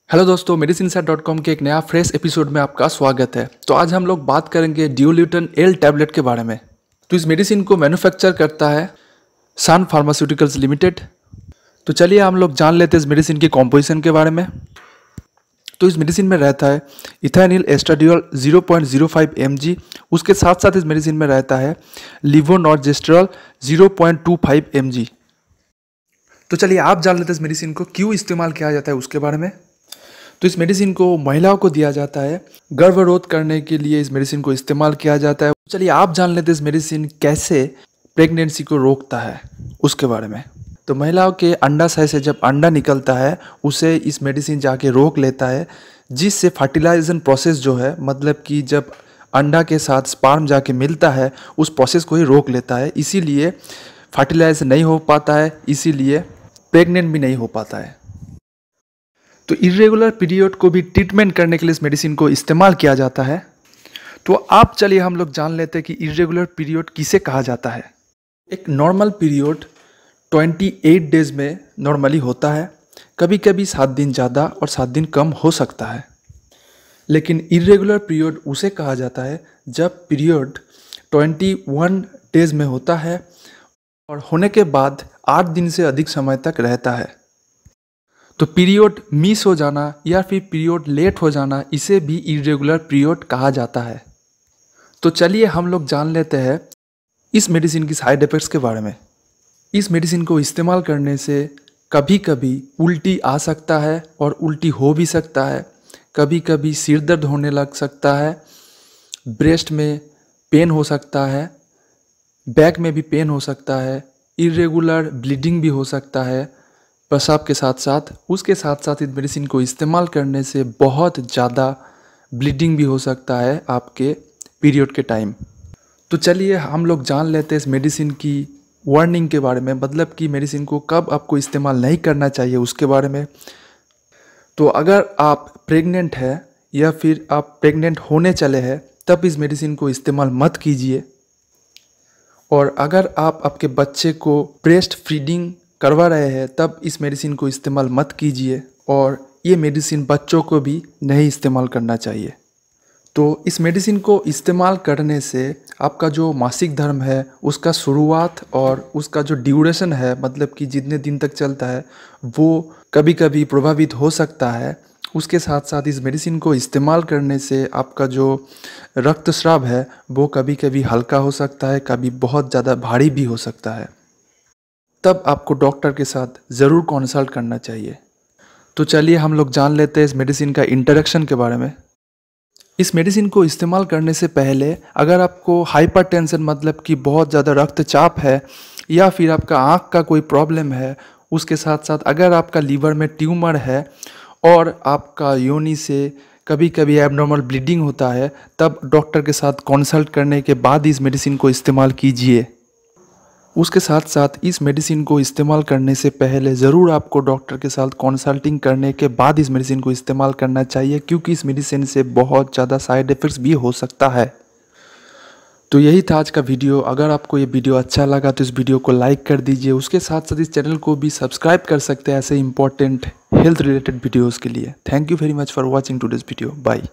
Hello दोस्तों, medicinsite.com के एक नया फ्रेश एपिसोड में आपका स्वागत है। तो आज हम लोग बात करेंगे ड्यूलिटन एल टैबलेट के बारे में। तो इस मेडिसिन को मैन्युफैक्चर करता है सन फार्मास्यूटिकल्स लिमिटेड। तो चलिए हम लोग जान लेते हैं इस मेडिसिन की कॉम्पोजिशन के बारे में। तो इस मेडिसिन में रहता है इथाइनिल एस्ट्राडियोल 0.05 mg। उसके साथ साथ इस मेडिसिन में रहता है लिवोनॉर्जेस्ट्रॉल 0.25 mg। तो चलिए आप जान लेते हैं इस मेडिसिन को क्यों इस्तेमाल किया जाता है उसके बारे में। तो इस मेडिसिन को महिलाओं को दिया जाता है, गर्भरोध करने के लिए इस मेडिसिन को इस्तेमाल किया जाता है। चलिए आप जान लेते हैं इस मेडिसिन कैसे प्रेगनेंसी को रोकता है उसके बारे में। तो महिलाओं के अंडाशय से जब अंडा निकलता है उसे इस मेडिसिन जाके रोक लेता है, जिससे फर्टिलाइजेशन प्रोसेस जो है, मतलब कि जब अंडा के साथ स्पर्म जाके मिलता है उस प्रोसेस को ही रोक लेता है। इसीलिए फर्टिलाइजेशन नहीं हो पाता है, इसीलिए प्रेग्नेंट भी नहीं हो पाता है। तो इरेगुलर पीरियड को भी ट्रीटमेंट करने के लिए इस मेडिसिन को इस्तेमाल किया जाता है। तो आप चलिए हम लोग जान लेते हैं कि इरेगुलर पीरियड किसे कहा जाता है। एक नॉर्मल पीरियड 28 डेज में नॉर्मली होता है, कभी कभी 7 दिन ज़्यादा और 7 दिन कम हो सकता है। लेकिन इरेगुलर पीरियड उसे कहा जाता है जब पीरियड 21 डेज में होता है और होने के बाद 8 दिन से अधिक समय तक रहता है। तो पीरियड मिस हो जाना या फिर पीरियड लेट हो जाना, इसे भी इरेगुलर पीरियड कहा जाता है। तो चलिए हम लोग जान लेते हैं इस मेडिसिन की साइड इफ़ेक्ट्स के बारे में। इस मेडिसिन को इस्तेमाल करने से कभी कभी उल्टी आ सकता है और उल्टी हो भी सकता है। कभी कभी सिर दर्द होने लग सकता है, ब्रेस्ट में पेन हो सकता है, बैक में भी पेन हो सकता है, इरेगुलर ब्लीडिंग भी हो सकता है प्रसाव के साथ साथ। उसके साथ साथ इस मेडिसिन को इस्तेमाल करने से बहुत ज़्यादा ब्लीडिंग भी हो सकता है आपके पीरियड के टाइम। तो चलिए हम लोग जान लेते हैं इस मेडिसिन की वार्निंग के बारे में, मतलब कि मेडिसिन को कब आपको इस्तेमाल नहीं करना चाहिए उसके बारे में। तो अगर आप प्रेग्नेंट हैं या फिर आप प्रेग्नेंट होने चले हैं तब इस मेडिसिन को इस्तेमाल मत कीजिए। और अगर आप आपके बच्चे को ब्रेस्ट फीडिंग करवा रहे हैं तब इस मेडिसिन को इस्तेमाल मत कीजिए। और ये मेडिसिन बच्चों को भी नहीं इस्तेमाल करना चाहिए। तो इस मेडिसिन को इस्तेमाल करने से आपका जो मासिक धर्म है उसका शुरुआत और उसका जो ड्यूरेशन है, मतलब कि जितने दिन तक चलता है, वो कभी कभी प्रभावित हो सकता है। उसके साथ साथ इस मेडिसिन को इस्तेमाल करने से आपका जो रक्तस्राव है वो कभी कभी हल्का हो सकता है, कभी बहुत ज़्यादा भारी भी हो सकता है। तब आपको डॉक्टर के साथ ज़रूर कंसल्ट करना चाहिए। तो चलिए हम लोग जान लेते हैं इस मेडिसिन का इंटरेक्शन के बारे में। इस मेडिसिन को इस्तेमाल करने से पहले अगर आपको हाइपरटेंशन, मतलब कि बहुत ज़्यादा रक्तचाप है, या फिर आपका आँख का कोई प्रॉब्लम है, उसके साथ साथ अगर आपका लीवर में ट्यूमर है और आपका योनि से कभी कभी एबनॉर्मल ब्लीडिंग होता है, तब डॉक्टर के साथ कंसल्ट करने के बाद इस मेडिसिन को इस्तेमाल कीजिए। उसके साथ साथ इस मेडिसिन को इस्तेमाल करने से पहले ज़रूर आपको डॉक्टर के साथ कंसल्टिंग करने के बाद इस मेडिसिन को इस्तेमाल करना चाहिए, क्योंकि इस मेडिसिन से बहुत ज़्यादा साइड इफ़ेक्ट्स भी हो सकता है। तो यही था आज का वीडियो। अगर आपको ये वीडियो अच्छा लगा तो इस वीडियो को लाइक कर दीजिए। उसके साथ साथ इस चैनल को भी सब्सक्राइब कर सकते हैं ऐसे इंपॉर्टेंट हेल्थ रिलेटेड वीडियोज़ के लिए। Thank you very much for watching today's video. Bye.